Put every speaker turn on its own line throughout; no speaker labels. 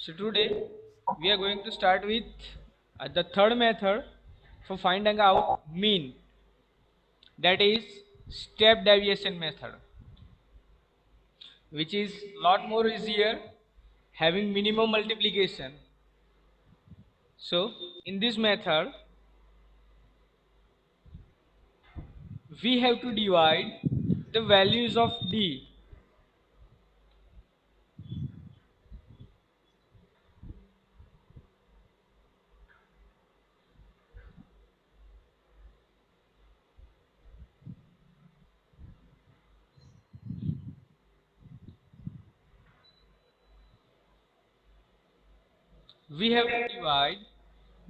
So today we are going to start with the third method for finding out mean, that is step deviation method, which is lot more easier, having minimum multiplication. So in this method we have to divide the values of d. We have to divide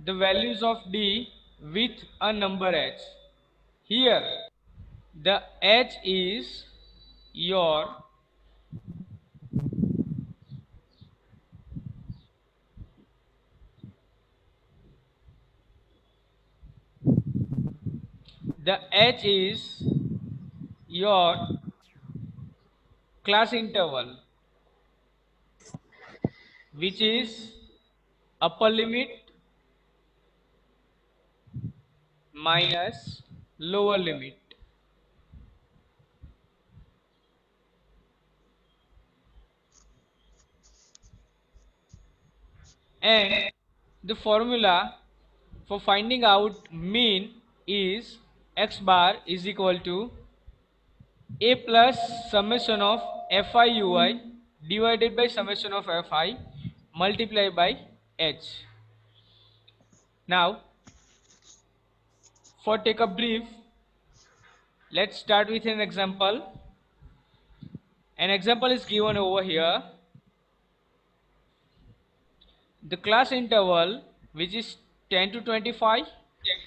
the values of d with a number h. Here the h is your the h is your class interval, which is upper limit minus lower limit. And the formula for finding out mean is x bar is equal to a plus summation of fi ui divided by summation of fi multiplied by h. Now for take a brief, let's start with an example. An example is given over here. The class interval, which is 10 to 25,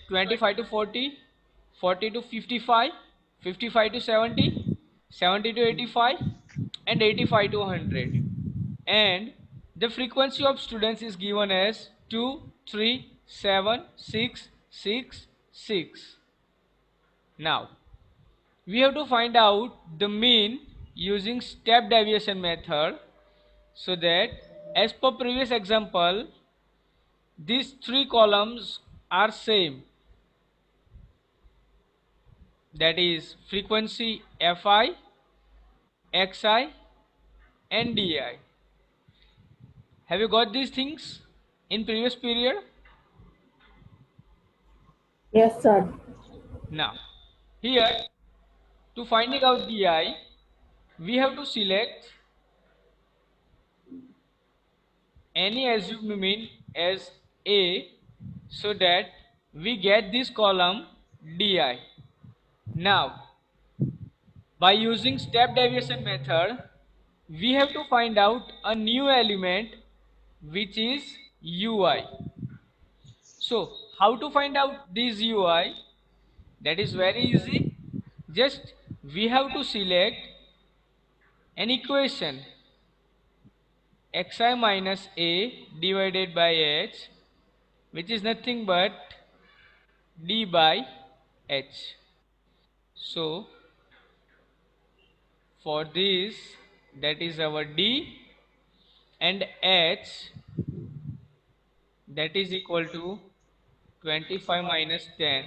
25 to 40, 40 to 55, 55 to 70, 70 to 85, and 85 to 100. And the frequency of students is given as 2, 3, 7, 6, 6, 6. Now we have to find out the mean using step deviation method, so that as per previous example these three columns are same, that is frequency fi, xi, and di. Have you got these things in previous period?
Yes, sir.
Now here, to finding out di, we have to select any assumed mean as a, so that we get this column di. Now by using step deviation method we have to find out a new element, which is ui. So how to find out this ui? That is very easy. Just we have to select an equation xi minus a divided by h, which is nothing but d by h. So for this, that is our d, and h, that is equal to 25 minus 10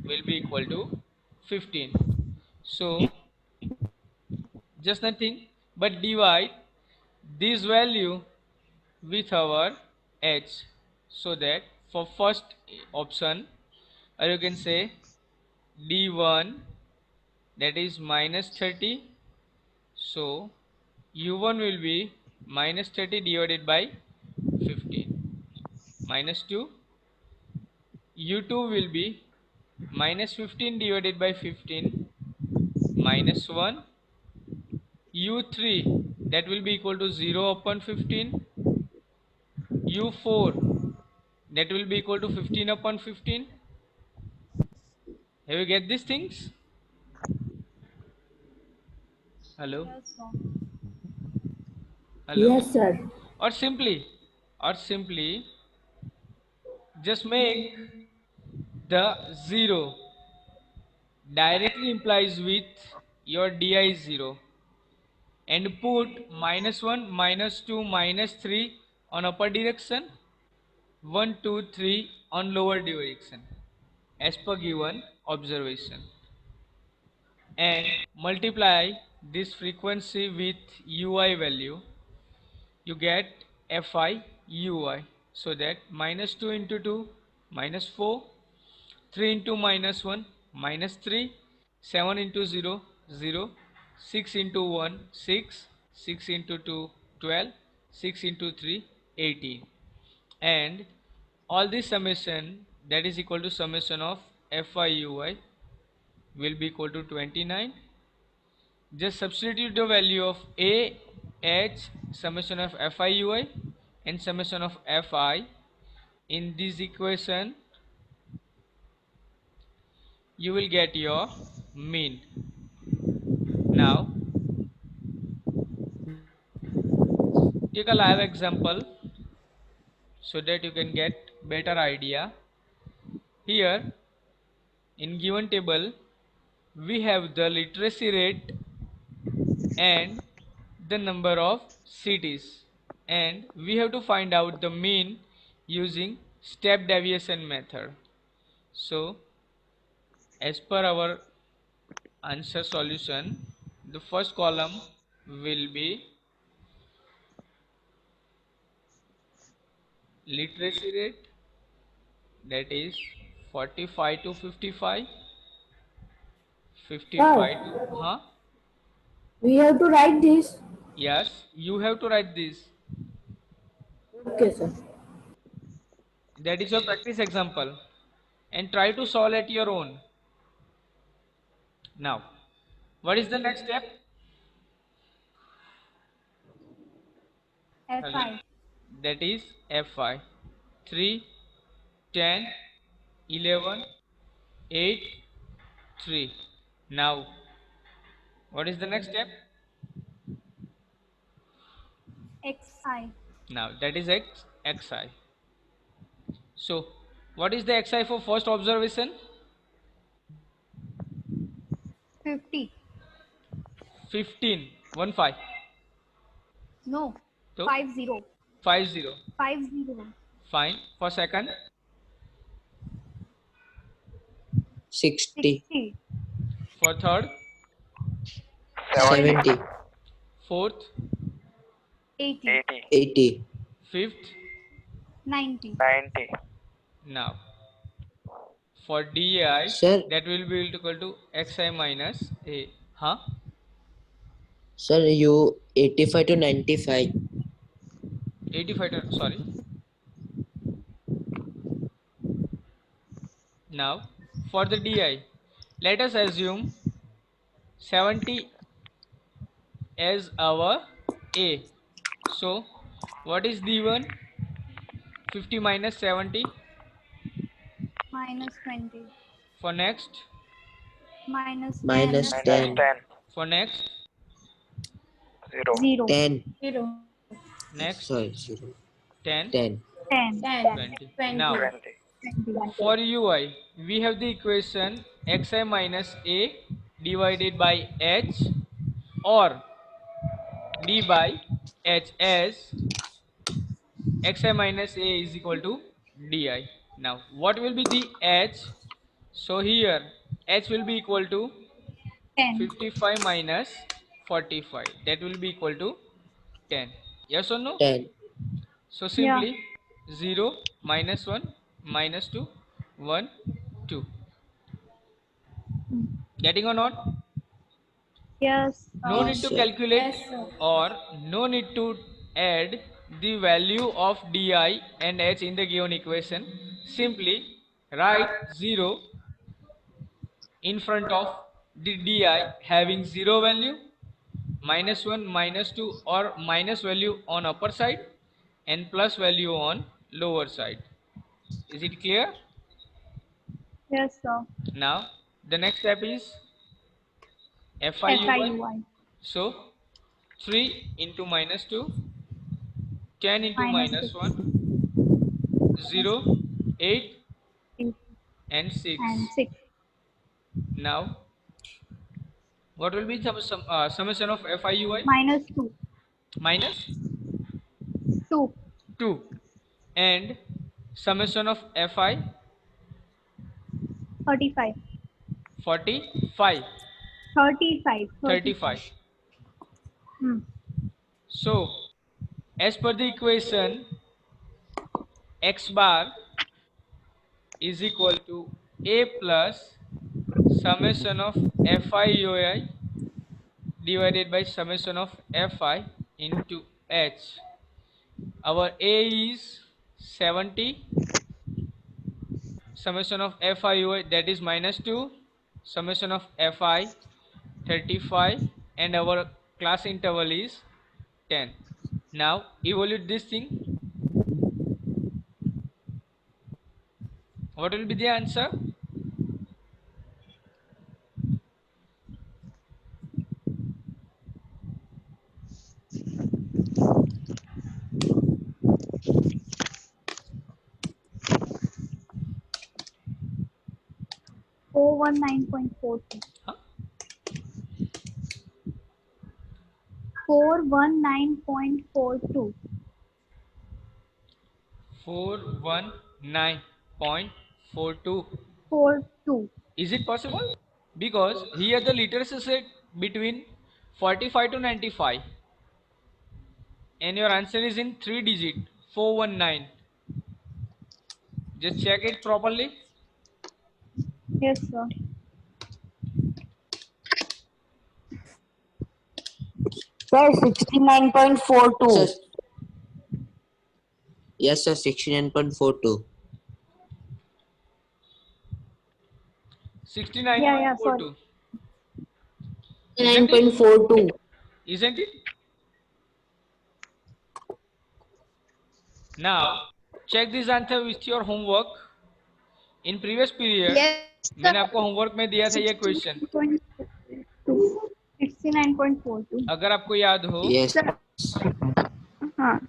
will be equal to 15. So just nothing but divide this value with our h, so that for first option, or you can say d1, that is minus 30. So u1 will be minus 30 divided by 15, minus 2. u2 will be minus 15 divided by 15, minus 1. u3, that will be equal to 0 upon 15. u4, that will be equal to 15 upon 15. Have you get these things? Hello?
Yes, sir.
Hello?
Yes, sir.
Or simply, or simply just make the 0 directly implies with your di 0, and put minus 1, minus 2, minus 3, on upper direction, 1, 2, 3 on lower direction as per given observation, and multiply this frequency with ui value, you get fi ui. So that minus 2 into 2 minus 4, 3 into minus 1 minus 3, 7 into 0 0, 6 into 1 6, 6 into 2 12, 6 into 3 18, and all this summation, that is equal to summation of fi ui, will be equal to 29. Just substitute the value of a h summation of fi ui and summation of fi in this equation, you will get your mean. Now take a live example so that you can get better idea. Here in given table we have the literacy rate and the number of cities, and we have to find out the mean using step deviation method. So as per our answer solution, the first column will be literacy rate, that is 45 to 55,
Sir,
55 to
we have to write this.
yes, you have to write this.
Okay, sir.
That is your practice example, and try to solve at your own. Now what is the next step?
Fi.
That is fi. 3, 10, 11, 8, 3. Now what is the next step?
Xi.
Now that is xi. So what is the xi for first observation?
50.
15, 1 5.
No.
So
50.
50.
50.
Fine. For second?
60,
60.
For third?
70,
Fourth?
80.
80.
Fifth?
90.
Now for di,
Sir,
that will be equal to xi minus a. Huh?
sir, you 85 to 95.
85 sorry. Now for the di, let us assume 70 as our a. So what is d1? 50 minus 70.
Minus 20.
For next?
Minus
Minus
10.
10.
For next?
0.
10.
0.
Next?
Sorry, 0.
10,
10.
10.
20.
20.
Now
20.
for ui, we have the equation xi minus a divided by h, or d by h as xi minus a is equal to di. Now what will be the h? So here h will be equal to
10.
55 minus 45, that will be equal to 10. Yes or no?
10.
So
Yeah.
simply 0 minus 1 minus 2 1 2. Getting or not?
Yes.
No
Yes,
need to
sir.
calculate
Yes, sir.
or no need to add the value of di and h in the given equation. Simply write 0 in front of the di having 0 value, minus 1 minus 2 or minus value on upper side and plus value on lower side. Is it clear?
Yes, sir.
Now the next step is fiui.
FIUI.
So 3 into minus 2, 10 into
Minus
minus
6.
1, 0, 8
8.
and
And
6.
6.
Now what will be summation of fiui?
Minus 2.
Minus
2.
2 and summation of fi
35.
45
35.
35.
Hmm.
So as per the equation, x bar is equal to a plus summation of fi ui divided by summation of fi into h. Our a is 70, summation of fi ui, that is minus 2, summation of fi 35, and our class interval is 10. Now evaluate this thing. What will be the answer?
Four 419.42.
Huh?
419.42.
419.42.
42.
Is it possible? Because here the letters is set between 45 to 95 and your answer is in 3 digit 419. Just check it properly.
Yes, sir.
Sir, 69.42.
Sir, yes, sir, 69.42.
Yeah, sorry.
69.42. Isn't it?
69.42.
Isn't it? Now check this answer with your homework. In previous period मैंने आपको homework में दिया था ये question.
69.42.
अगर आपको याद हो.
Yes.
हाँ.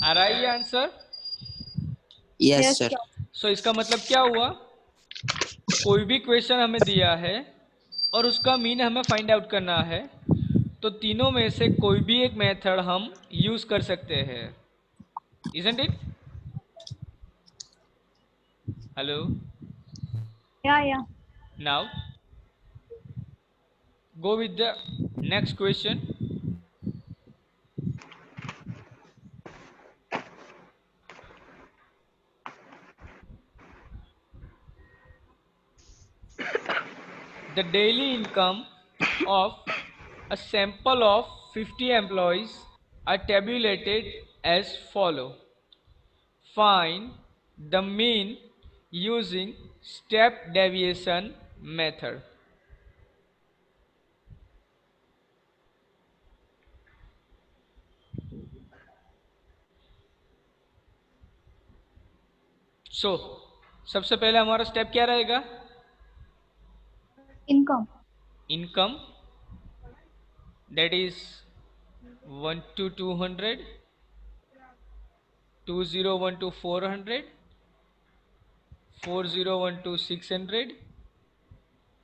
आ रहा है ये answer?
Yes,
Yes,
sir.
sir.
सो इसका मतलब क्या हुआ? कोई भी क्वेश्चन हमें दिया है और उसका मीन हमें फाइंड आउट करना है, तो तीनों में से कोई भी एक मेथड हम यूज कर सकते हैं. Isn't it? Hello.
Yeah.
Now go with the next question. The daily income of a sample of 50 employees are tabulated as follow. Find the mean using step deviation method. So सबसे पहले हमारा step क्या रहेगा?
Income.
Income, that is 1 to 200, 201 to 400, 401 to 600,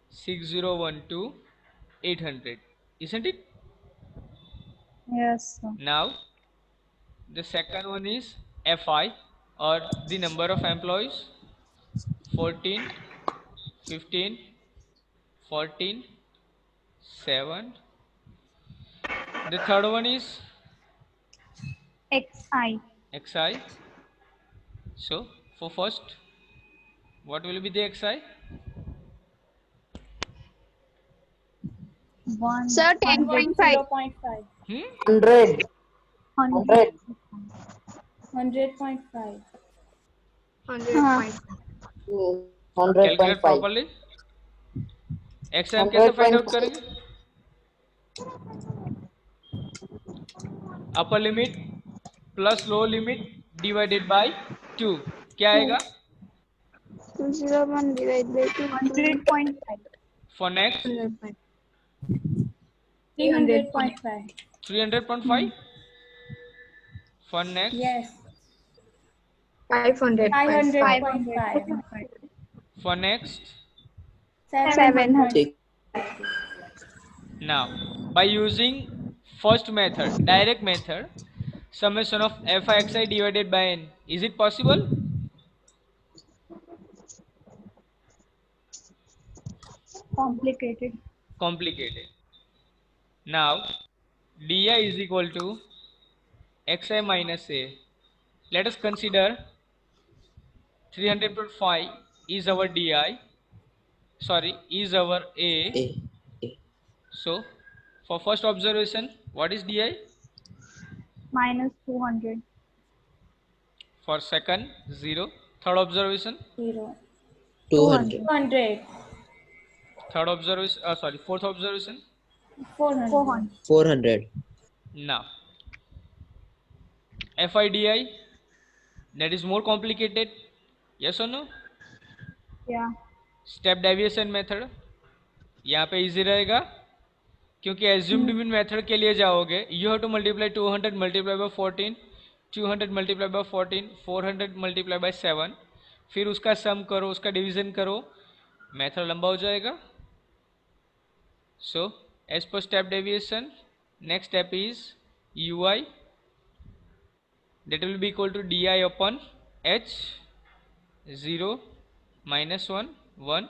601 to 800. Isn't it?
Yes, sir.
Now the second one is fi, or the number of employees, 14, 15, 14, 7. The third one is
XI.
xi. So for first, what will be the xi?
Sir, 10.5.
0.5.
100.
100. 100.5.
Calculate
100.5.
Properly. xi हम कैसे find out करेंगे? Upper limit plus lower limit divided by 2. क्या आएगा?
201 divided by 2. 100.5.
For next
300.5.
300.5. For next
Yes.
500.
500.5.
for next.
700.
Six.
Now by using first method, direct method, summation of fi xi divided by n. Is it possible?
Complicated.
Complicated. Now di is equal to xi minus a. Let us consider 300.5 is our di, sorry, is our a.
A. A.
So for first observation, what is di?
Minus 200.
For second, 0. Third observation,
0.
200.
200.
third observation, sorry, fourth observation.
400.
400.
400.
Now FIDI, that is more complicated. Yes or no?
Yeah.
Step deviation method यहाँ पे easy रहेगा, क्योंकि assumed mean method के लिए जाओगे, you have to multiply 200 multiply by 14, 200 multiply by 14, 400 multiply by 7, फिर उसका सम करो, उसका डिवीजन करो, मेथड लंबा हो जाएगा. So as per step deviation, next step is UI, that will be equal to di upon h, 0 minus 1 1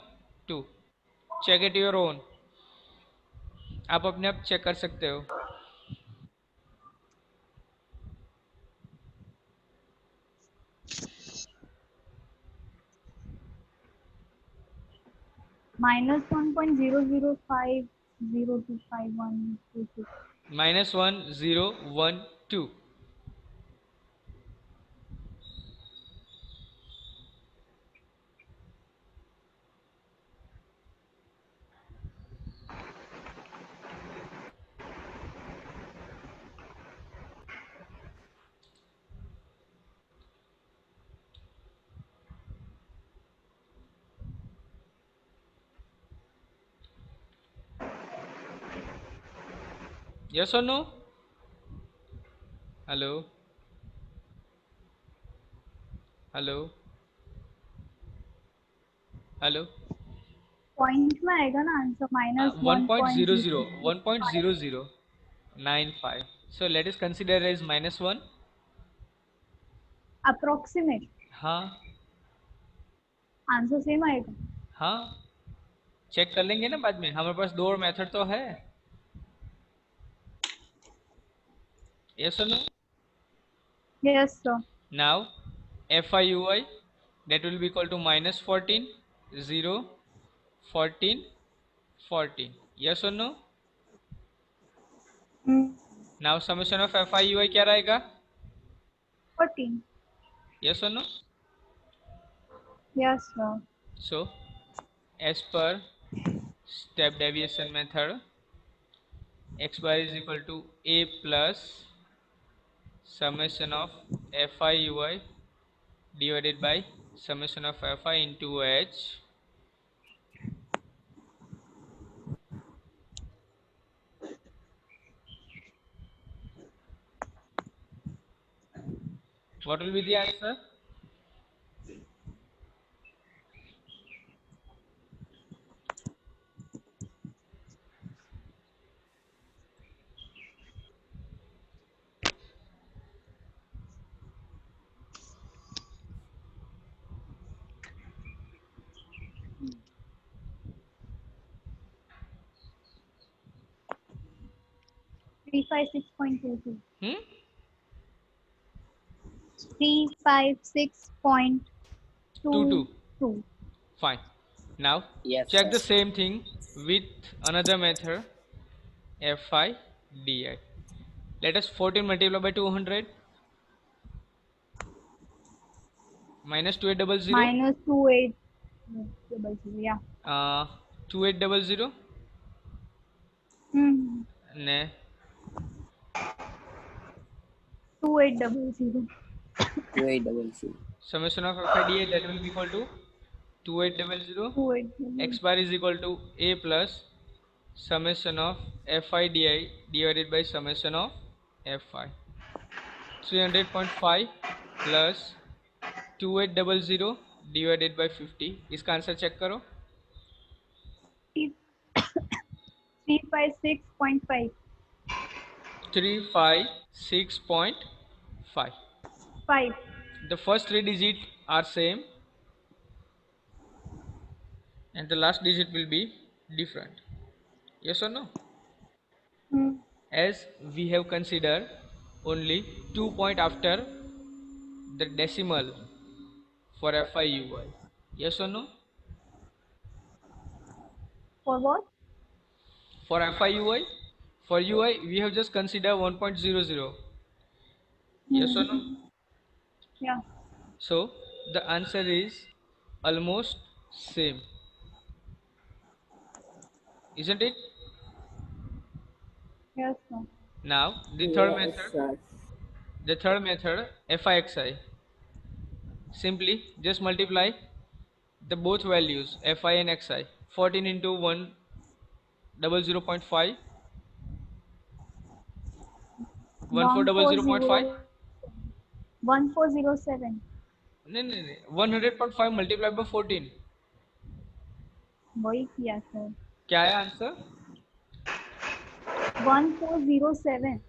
2. Check it your own, आप अपने आप चेक कर सकते हो.
Minus 1.0050251226.
-1 0 1 2. Yes or no? Hello, hello, hello.
Point में आएगा ना answer minus
1.00
1.00.
1.0095. So let us consider as -1.
Approximate.
हाँ
आंसर सेम आएगा.
हाँ, चेक कर लेंगे ना बाद में, हमारे पास दो और मेथड तो है. Yes or no?
Yes sir.
Now FIUI, that will be equal to -14 0 14 14. Yes or no? Now summation of FIUI क्या रहेगा?
14.
Yes or no?
Yes sir.
So as per step deviation method, x bar is equal to a plus summation of FIUI divided by summation of FI into h. What will be the answer?
Three five 6.22.
22.
356.22.
Fine. Now
Yes,
check
sir.
the same thing with another method, FIDI. Let us 14 multiply by 200 minus 2800,
Minus 2800. Yeah.
2800 ne
2800.
2800.
summation of FIDI, that will be equal to 2800.
2800.
X bar is equal to a plus summation of FIDI divided by summation of FI. 300.5 plus 2800 divided by 50. इसका answer check करो.
356.5.
356.5.
5.
The first three digits are same and the last digit will be different. Yes or no?
Hmm.
As we have considered only 2 point after the decimal for FIUI. Yes or no?
For what?
For FIUI, for UI we have just considered 1.00. Yes or no?
Hmm. Yeah.
So the answer is almost same, isn't it?
Yes, sir.
Now
Yes, sir.
the third method FIXI. Simply just multiply the both values FI and XI. 14 into 100.5, 1400.5.
1407. 1407.
नहीं 100.5 multiplied by 14.
वही किया sir.
क्या है answer?
1407.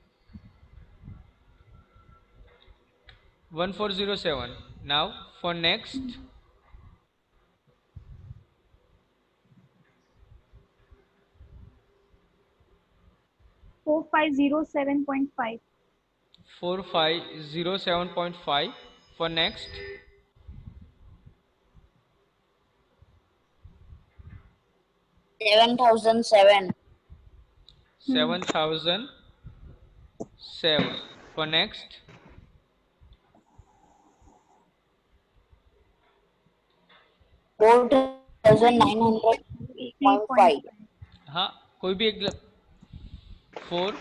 1407. Now for next
4507.5.
4507.5. For next
7,007.
7007. For next
4,900.5.
3.5.
हाँ कोई भी एक 4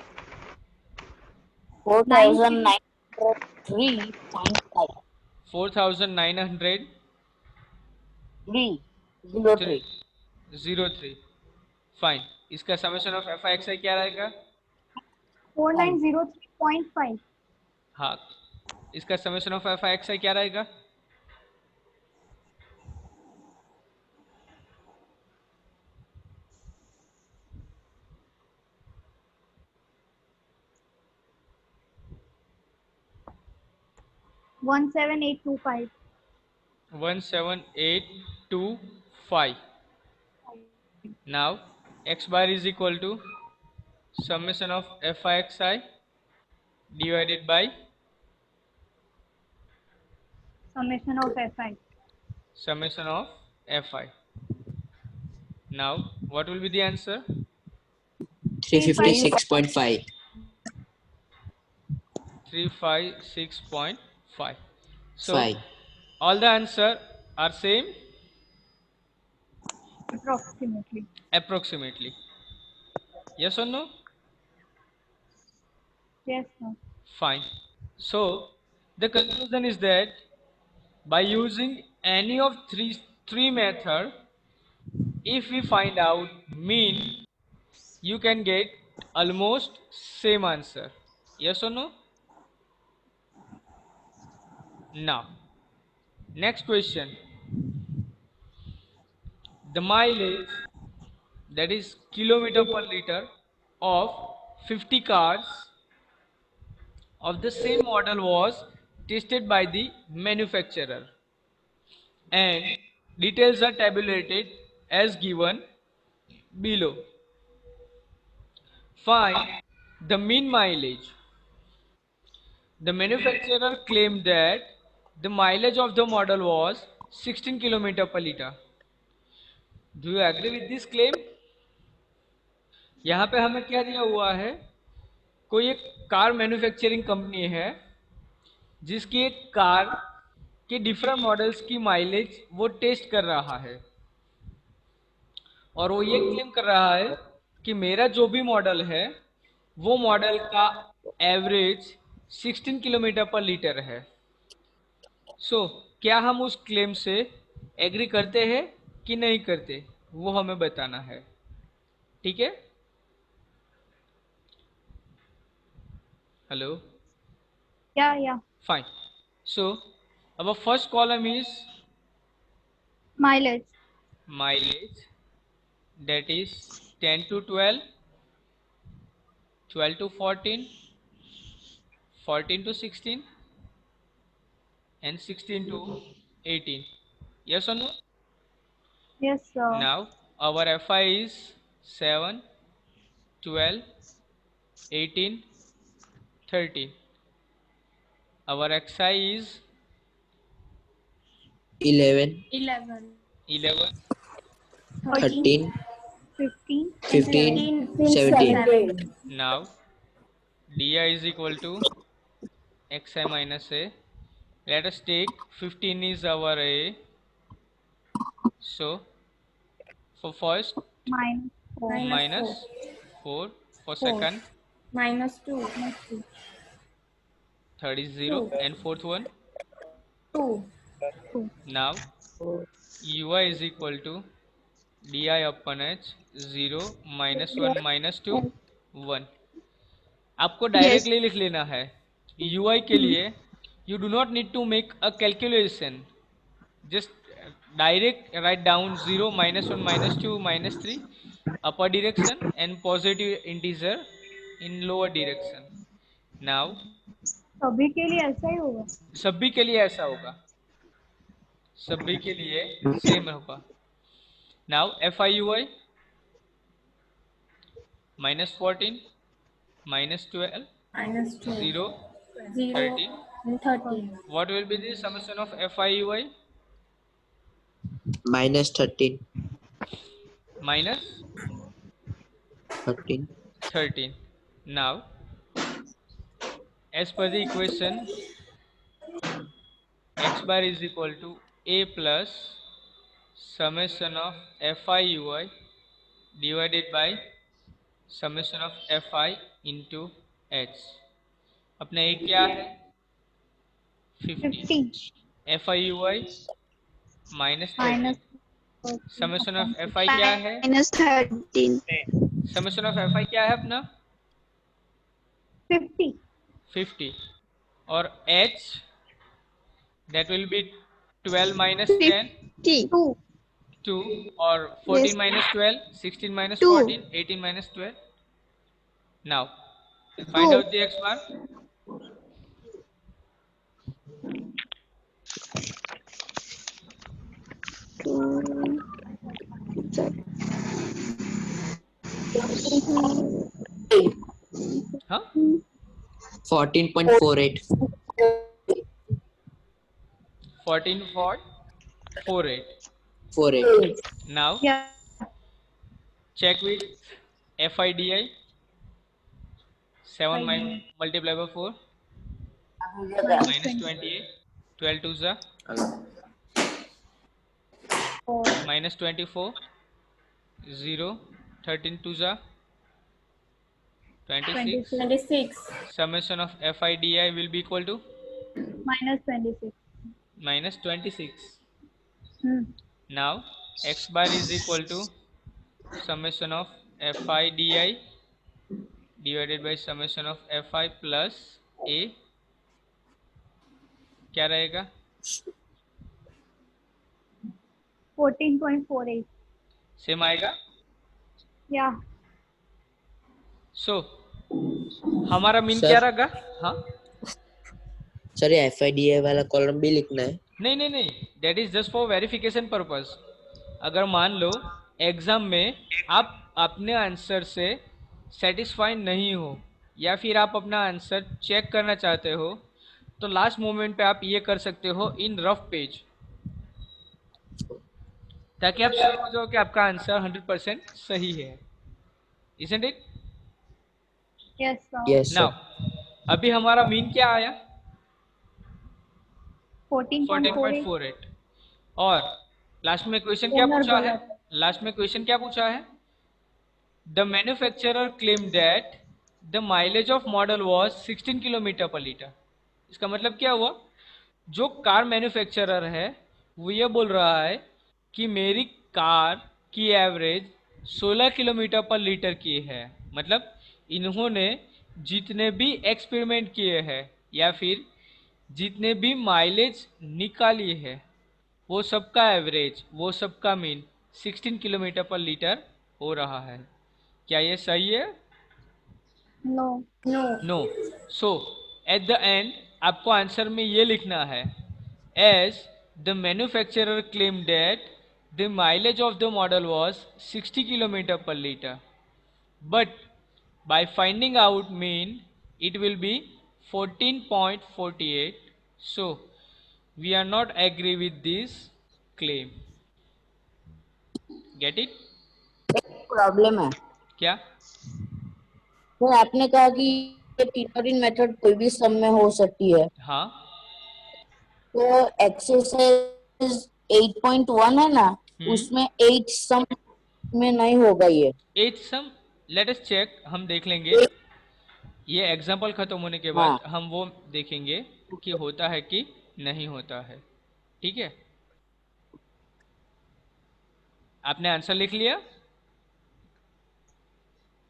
4,903.5.
4903.
303.
03. Fine. इसका summation of F I X I क्या रहेगा?
4903.5.
हाँ इसका summation of F I X I क्या रहेगा?
17825.
17825. Now x bar is equal to summation of fixi divided by
Summation of Fi.
summation of fi. Now what will be the answer?
356.5.
356.5. So
5.
all the answer are same
Approximately.
approximately. Yes or no?
Yes, sir.
Fine. So the conclusion is that by using any of three method, if we find out mean, you can get almost same answer. Yes or no? Now next question. The mileage, that is kilometer per liter, of 50 cars of the same model was tested by the manufacturer, and details are tabulated as given below. Find the mean mileage. The manufacturer claimed that the mileage of the model was 16 km per liter. Do you agree with this claim? यहाँ पे हमें क्या दिया हुआ है? कोई एक car manufacturing company है जिसकी एक कार के डिफरेंट मॉडल्स की माइलेज वो टेस्ट कर रहा है और वो ये क्लेम कर रहा है कि मेरा जो भी मॉडल है वो मॉडल का एवरेज 16 किलोमीटर पर लीटर है. सो क्या हम उस क्लेम से एग्री करते हैं कि नहीं करते, वो हमें बताना है. ठीक है? Hello.
Yeah.
Fine. So our first column is
Mileage.
mileage, that is 10 to 12, 12 to 14, 14 to 16 and 16 to 18. Yes or no?
Yes, sir.
Now our Fi is 7, 12, 18, 13. Our Xi is
11,
11.
13,
15,
15, 17.
Now Di is equal to Xi minus A. Let us take 15 is our A. So for first
minus 4,
minus 4, for second
minus 2,
minus 2,
third is 0, and fourth one.
2,
2.
Now Ui is equal to Di upon H 0 minus 1 minus 2 1. आपको directly लिख लेना है ui के लिए. You do not need to make a calculation. Just direct write down 0 minus 1 minus 2 minus 3 upper direction and positive integer in lower direction. Now
सभी के लिए ऐसा ही होगा.
सभी के लिए ऐसा होगा, सभी के लिए सेम होगा. Now FIUI minus 14 minus 12
minus 2,
0
0
13.
and 13.
What will be the summation of FIUI?
Minus 13,
Minus
13.
13. Now as per the equation, x bar is equal to a plus summation of FIUI divided by summation of FI into h. अपना a क्या है 50.
50
FIUI minus 13.
minus
Summation of FI क्या है?
minus 13.
Summation of FI क्या है अपना
50
50. और h that will be 12 minus 10
2
2, or 14
Yes.
minus 12 16 minus
2.
14 18 minus 12. Now find
2.
out the x bar. Huh?
14.48.
14.48.
48.
Now
yeah
check with FIDI. 7 multiplied by 4 minus 28. 12 to the minus 24. 0 13 to the 26.
26,
Summation of FIDI will be equal to
minus 26.
minus 26.
Hmm.
Now x bar is equal to summation of FIDI divided by summation of FI plus A. क्या रहेगा
14.48
same आएगा.
yeah
सो हमारा mean
Sir.
क्या रहेगा. हाँ
sir ये FIDA वाला column भी लिखना है.
नहीं that is just for verification purpose. अगर मान लो एग्जाम में आप अपने आंसर से सेटिस्फाई नहीं हो या फिर आप अपना आंसर चेक करना चाहते हो तो लास्ट मोमेंट पे आप ये कर सकते हो इन रफ पेज, ताकि आप श्योर हो जाओ कि आपका आंसर 100% सही है. Isn't it?
yes sir.
Yes sir.
Now अभी हमारा मीन क्या आया
14.48
14.48. और लास्ट में क्वेश्चन क्या पूछा है, लास्ट में क्वेश्चन क्या पूछा है, the manufacturer claim that the mileage of model was 16 kilometre per litre. इसका मतलब क्या हुआ, जो कार मैन्युफैक्चरर है वो ये बोल रहा है कि मेरी कार की एवरेज 16 किलोमीटर पर लीटर की है. मतलब इन्होंने जितने भी एक्सपेरिमेंट किए हैं या फिर जितने भी माइलेज निकाली है वो सबका एवरेज, वो सबका मीन 16 किलोमीटर पर लीटर हो रहा है. क्या ये सही है?
no
no,
no. So at the end आपको आंसर में ये लिखना है, as the manufacturer claim that the mileage of the model was 60 kilometre per litre, but by finding out mean it will be 14.48, so we are not agree with this claim. Get it?
Problem है
क्या?
Sir, आपने कहा कि ये तीनों दिन method कोई भी सम में हो सकती है,
हाँ,
तो एक्सरसाइज 8.1 है ना, उसमें 8 सम में नहीं होगा ये।
At some, let us check, हम देख लेंगे ये एग्जाम्पल खत्म होने के बाद
हाँ,
हम वो देखेंगे कि होता है कि नहीं होता है। ठीक है, आपने आंसर लिख लिया?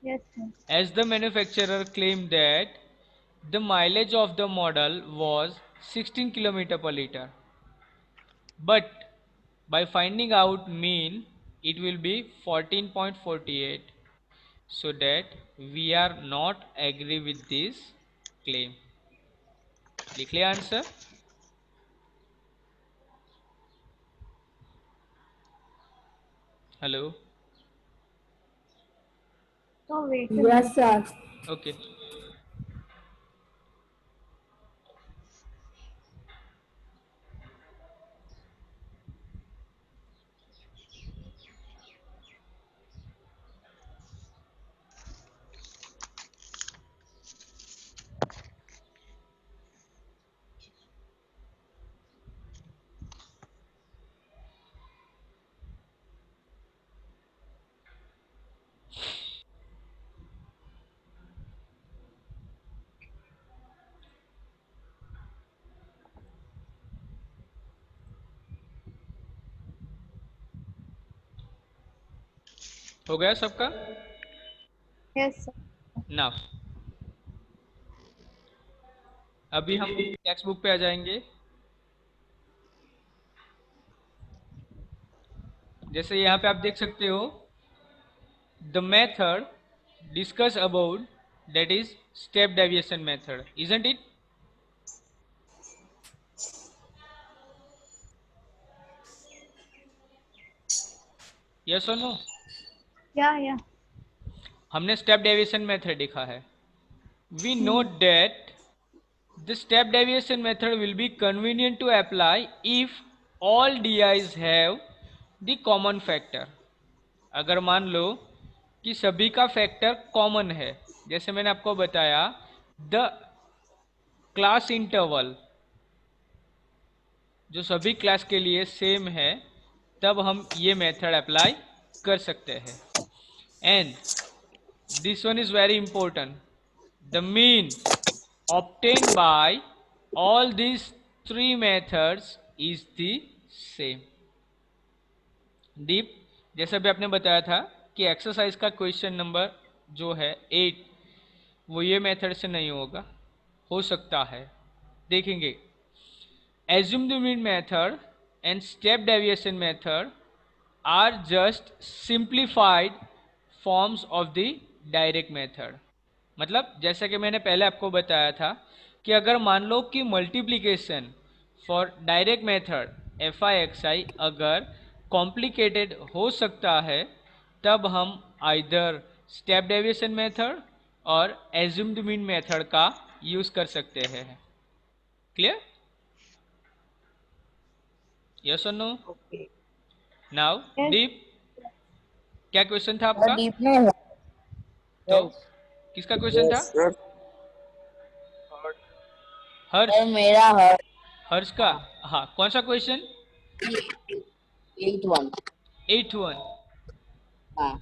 Yes, sir.
As the manufacturer claimed that the mileage of the model was 16 km per liter, but by finding out mean it will be 14.48, so that we are not agree with this claim. लिख लिया answer? Hello?
So wait a
Yes,
minute.
sir.
Okay, हो गया सबका?
Yes, sir.
ना, अभी हम text book पे आ जाएंगे। जैसे यहाँ पे आप देख सकते हो, the method discuss about, that is step deviation method, isn't it? Yes or no?
Yeah.
हमने step deviation method देखा है। We know that the step deviation method will be convenient to apply if all di's have the common factor। अगर मान लो कि सभी का factor common है, जैसे मैंने आपको बताया द क्लास इंटरवल जो सभी क्लास के लिए सेम है, तब हम ये मेथड अप्लाई कर सकते हैं। And this one is very important, the mean obtained by all these three methods is the same। Deep, जैसा भी आपने बताया था कि एक्सरसाइज का क्वेश्चन नंबर जो है 8, वो ये मेथड से नहीं होगा, हो सकता है, देखेंगे। assume the mean method and step deviation method are just simplified forms of the direct method। मतलब जैसा कि मैंने पहले आपको बताया था कि अगर मान लो कि multiplication for direct method F I X I अगर कॉम्प्लिकेटेड हो सकता है, तब हम आइदर स्टेप डेविएशन मेथड और एज्यूम्ड मीन मेथड का यूज कर सकते हैं। क्लियर? यस और no?
Okay.
Now
Yes.
Deep, क्या क्वेश्चन था
सर,
आपका?
डीप में है।
तो
यस,
किसका क्वेश्चन था?
यस
हर्ष?
सर, मेरा है।
हर्ष का?
हाँ,
हाँ, कौन सा क्वेश्चन?
8-1।
8-1।
हाँ,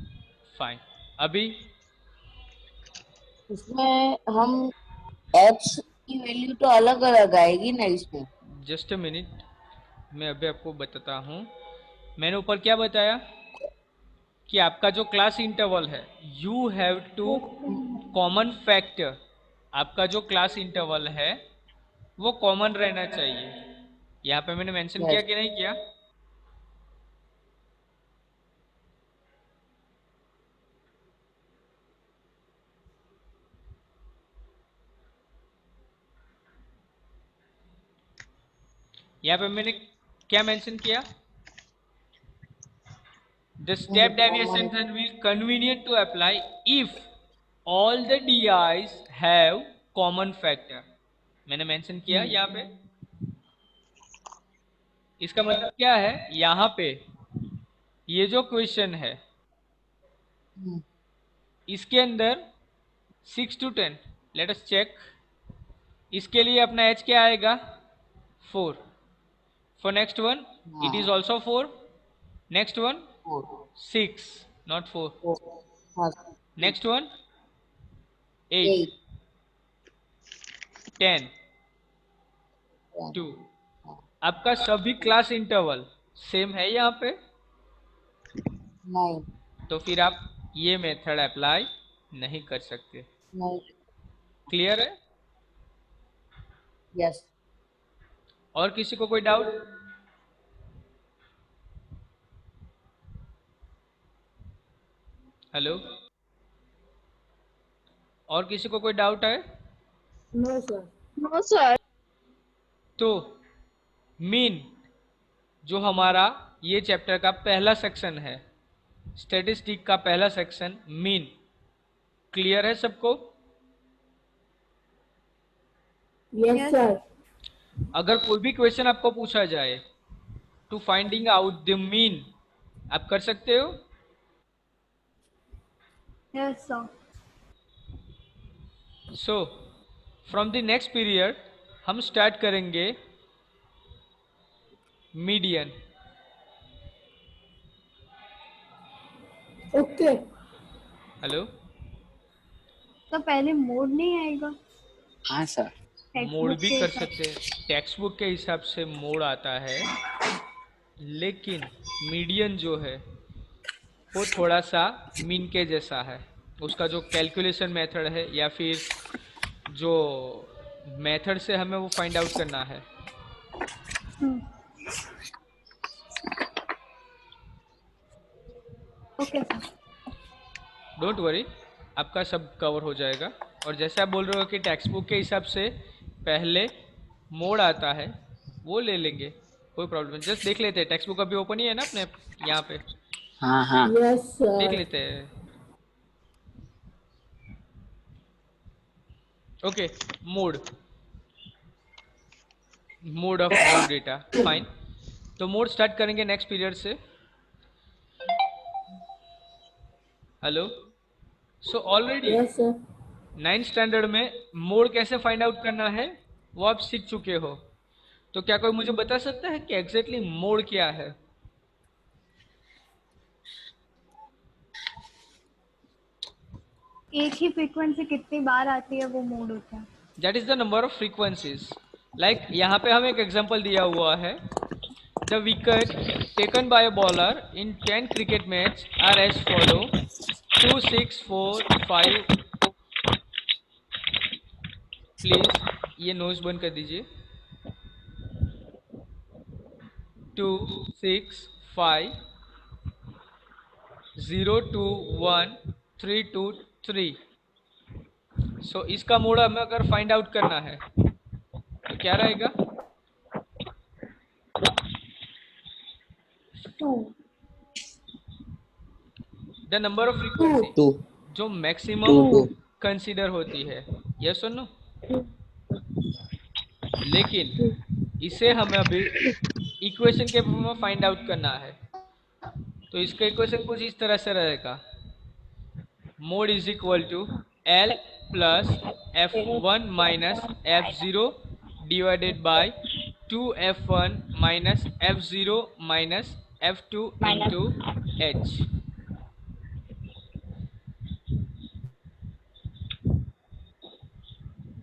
फाइन। अभी
इसमें हम एक्स की वैल्यू तो अलग अलग आएगी ना इसमें।
जस्ट अ मिनट, मैं अभी आपको बताता हूँ। मैंने ऊपर क्या बताया कि आपका जो क्लास इंटरवल है, you have to common factor, आपका जो क्लास इंटरवल है वो कॉमन रहना चाहिए। यहाँ पे मैंने मेंशन किया
यस,
कि नहीं किया? यहाँ पे मैंने क्या मेंशन किया? The step deviation will be convenient to apply if all the DIs have common factor. मैंने मेंशन किया यहाँ पे। इसका मतलब क्या है? यहाँ पे ये जो क्वेश्चन है इसके अंदर 6 to 10, लेट अस चेक। इसके लिए अपना h क्या आएगा? 4. For next one it is also 4. Next one 6, not 4. Next one 8, 10, 2. आपका सभी क्लास इंटरवल सेम है यहाँ पे,
नहीं
तो फिर आप ये मेथड अप्लाई नहीं कर सकते।
नहीं
क्लियर है?
यस
और किसी को कोई डाउट? हेलो, और किसी को कोई डाउट है?
No sir.
No sir.
तो मीन जो हमारा ये चैप्टर का पहला सेक्शन है, स्टैटिस्टिक का पहला सेक्शन मीन, क्लियर है सबको?
Yes sir.
अगर कोई भी क्वेश्चन आपको पूछा जाए to finding out the mean, आप कर सकते हो?
Yes sir.
So from the next period हम स्टार्ट करेंगे मीडियन।
ओके।
हेलो,
तो पहले मोड नहीं आएगा?
हाँ सर।
मोड
Textbook
भी
के
कर
हिसाब
सकते हैं, टेक्स्ट बुक के हिसाब से मोड आता है, लेकिन मीडियन जो है वो थोड़ा सा मीन के जैसा है। उसका जो कैलकुलेशन मेथड है या फिर जो मेथड से हमें वो फाइंड आउट करना है,
ओके सर।
डोंट वरी, आपका सब कवर हो जाएगा। और जैसे आप बोल रहे हो कि टेक्स्ट बुक के हिसाब से पहले मोड आता है, वो ले लेंगे, कोई प्रॉब्लम नहीं। जस्ट देख लेते हैं, टेक्स्ट बुक अभी ओपन ही है ना अपने यहाँ पे,
हाँ हाँ।
यस
देख
सर।
लेते हैं। Okay, mode, mode of all data, fine. तो मोड स्टार्ट करेंगे नेक्स्ट पीरियड से। Hello, so already
yes sir.
9th standard में मोड कैसे फाइंड आउट करना है वो आप सीख चुके हो। तो क्या कोई मुझे बता सकता है कि एग्जैक्टली मोड क्या है?
एक ही फ्रीक्वेंसी कितनी बार आती है वो मोड होता है।
That is the number of frequencies. Like यहाँ पे हमें एक एग्जांपल दिया हुआ है, the wicket taken by a bowler in 10 cricket match are as follow 2, 6, 4, 5। Please ये नॉइज बंद कर दीजिए। 2, 6, 5, 0, 2, 1, 3, 2, 3। सो इसका मोड हमें अगर फाइंड आउट करना है तो क्या रहेगा?
2।
द नंबर ऑफ फ्रीक्वेंसी
2
जो
2
मैक्सिमम
2।
कंसीडर होती है, यस और नो? लेकिन इसे हमें अभी इक्वेशन के फॉर्म में फाइंड आउट करना है। तो इसका इक्वेशन कुछ इस तरह से रहेगा, mode is equal to L plus f1 minus f0 divided by 2f1 minus f0 minus f2 into h।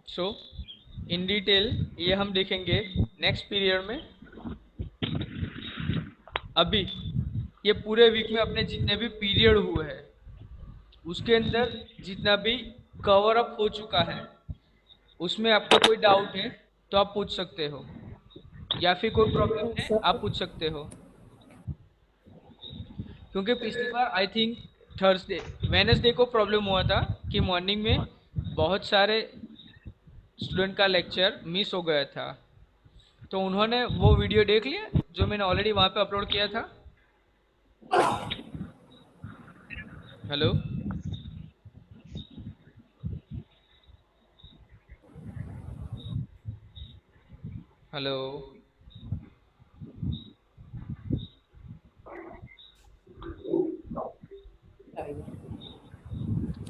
So in detail ये हम देखेंगे नेक्स्ट पीरियड में। अभी ये पूरे वीक में अपने जितने भी पीरियड हुए हैं उसके अंदर जितना भी कवर अप हो चुका है, उसमें आपको कोई डाउट है तो आप पूछ सकते हो, या फिर कोई प्रॉब्लम है आप पूछ सकते हो। क्योंकि पिछली बार आई थिंक थर्सडे वेडनेसडे को प्रॉब्लम हुआ था कि मॉर्निंग में बहुत सारे स्टूडेंट का लेक्चर मिस हो गया था। तो उन्होंने वो वीडियो देख लिया जो मैंने ऑलरेडी वहाँ पे अपलोड किया था। Hello, hello,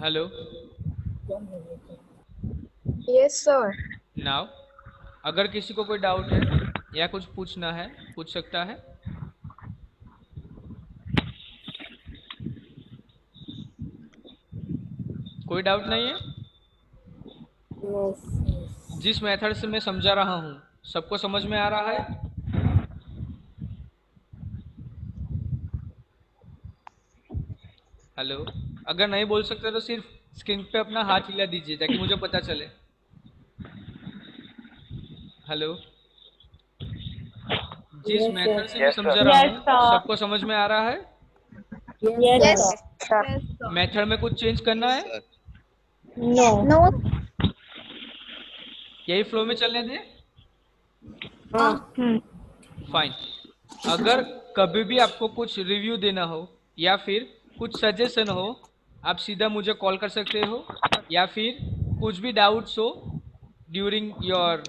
hello.
Yes, sir.
Now अगर किसी को कोई डाउट है या कुछ पूछना है, पूछ सकता है। कोई डाउट नहीं है?
No, sir.
जिस मेथड से मैं समझा रहा हूँ सबको समझ में आ रहा है? हेलो, अगर नहीं बोल सकते तो सिर्फ स्क्रीन पे अपना हाथ हिला दीजिए ताकि मुझे पता चले। हेलो, जिस
Yes,
मेथड
sir.
से मैं समझा रहा हूँ सबको समझ में आ रहा है?
Yes,
Yes,
sir.
sir.
Yes, sir.
Method में कुछ चेंज करना है?
No.
No.
यही फ्लो में चलने दें?
हाँ.
फाइन। अगर कभी भी आपको कुछ रिव्यू देना हो या फिर कुछ सजेशन हो, आप सीधा मुझे कॉल कर सकते हो, या फिर कुछ भी डाउट्स हो ड्यूरिंग योर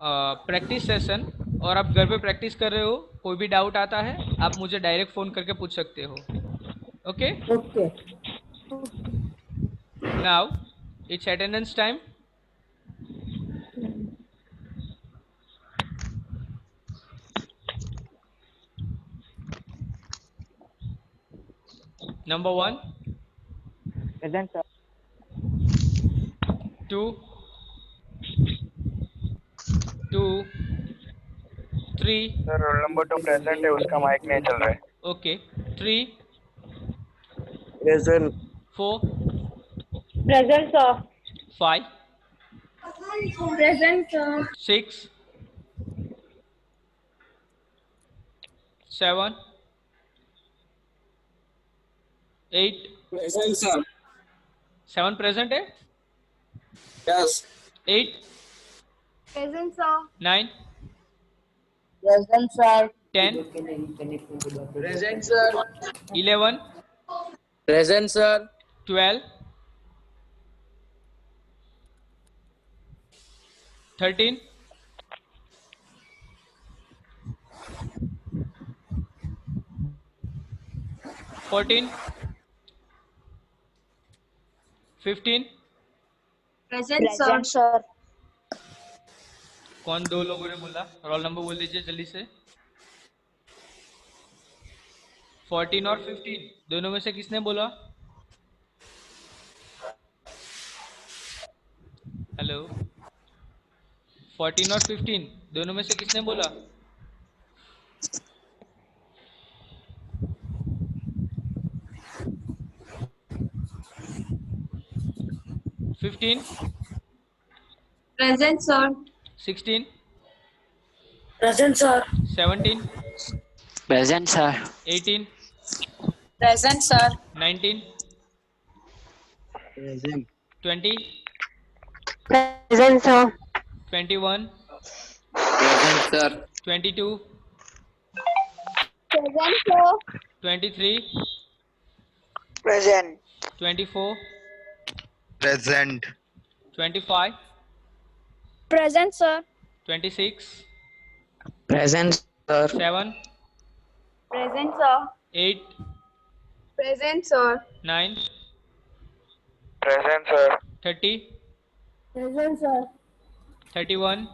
प्रैक्टिस सेशन और आप घर पे प्रैक्टिस कर रहे हो, कोई भी डाउट आता है आप मुझे डायरेक्ट फ़ोन करके पूछ सकते हो। Okay,
Okay.
Now it's attendance time. Number 1,
Present, sir.
2, 2, 3,
sir roll number 2 present है, उसका माइक नहीं चल रहा है।
Okay, 3,
present.
4,
Present, sir.
5,
Present, sir.
6, 7, 8,
present sir.
7 present है,
yes.
8,
Present, sir.
9,
Present, sir.
10,
present sir.
11,
present sir.
12, 13, 14, 15।
Present, sir.
कौन दो लोगों ने बोला? रोल नंबर बोल दीजिए जल्दी से। 14 और 15 दोनों में से किसने बोला? हेलो, 14 और 15 दोनों में से किसने बोला? Fifteen,
Present, sir.
16,
Present, sir.
17,
Present, sir.
18,
Present, sir.
19,
present.
20,
Present, sir.
21,
present sir.
22,
Present, sir.
23,
Present.
24,
present.
25,
Present, sir.
26,
Present, sir.
7,
Present, sir.
8,
Present, sir.
9,
present sir.
30,
Present, sir.
31,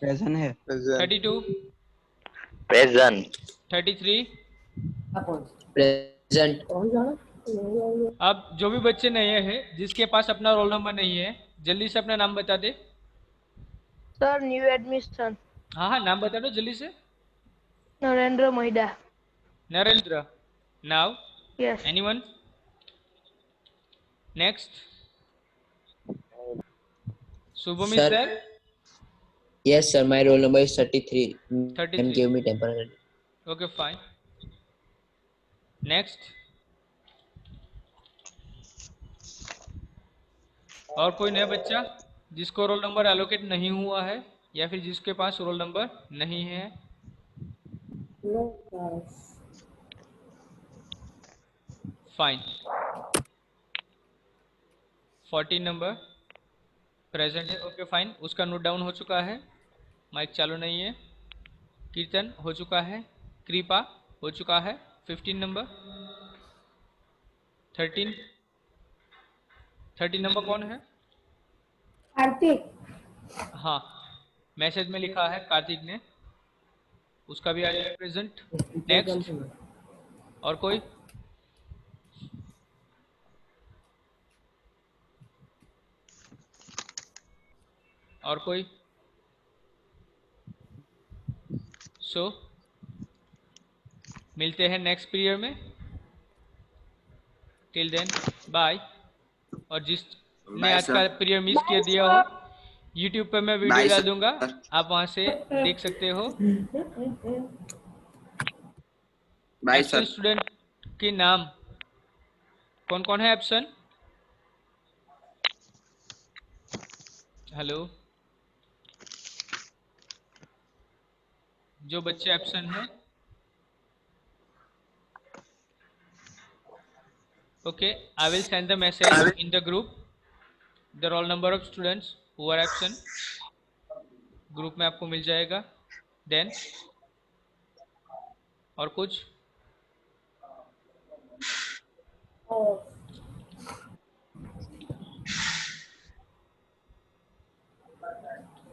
Present है.
32,
present.
33।
Present.
कौन जाना?
अब जो भी बच्चे नए हैं जिसके पास अपना रोल नंबर नहीं है जल्दी से अपना नाम बता दे।
सर न्यू एडमिशन
हाँ हाँ, नाम बता दो जल्दी से।
Narendra Mahida.
Narendra. Now
yes.
Anyone? Next. Shubham
Sir.
Sir.
Yes, sir. My roll number is 33.
33.
And give me temporary.
Okay fine. Next. और कोई नया बच्चा जिसको रोल नंबर एलोकेट नहीं हुआ है या फिर जिसके पास रोल नंबर नहीं है?
No sir.
Fine. 14 number present है, ओके फाइन, उसका नोट डाउन हो चुका है। माइक चालू नहीं है। कीर्तन हो चुका है, कृपा हो चुका है। 15 नंबर, 13 नंबर कौन है?
कार्तिक।
हाँ, मैसेज में लिखा है कार्तिक ने, उसका भी आ जाएगा प्रेजेंट। नेक्स्ट, और कोई? और कोई? सो मिलते हैं नेक्स्ट पीरियड में। Till then bye. और जिसने आज का पीरियड मिस कर दिया हो, यूट्यूब पे मैं वीडियो डाल दूंगा, आप वहां से देख सकते हो। एब्सेंट स्टूडेंट के नाम कौन कौन है एब्सेंट? हेलो, जो बच्चे एब्सेंट हैं। Okay, I will send the message in the group, the roll number of students who are absent. Group में आपको मिल जाएगा। देन और कुछ?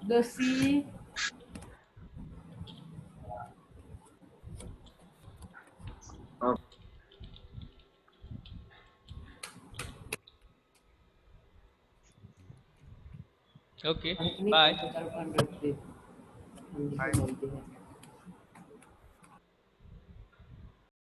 The sea.
Okay bye.
Bye.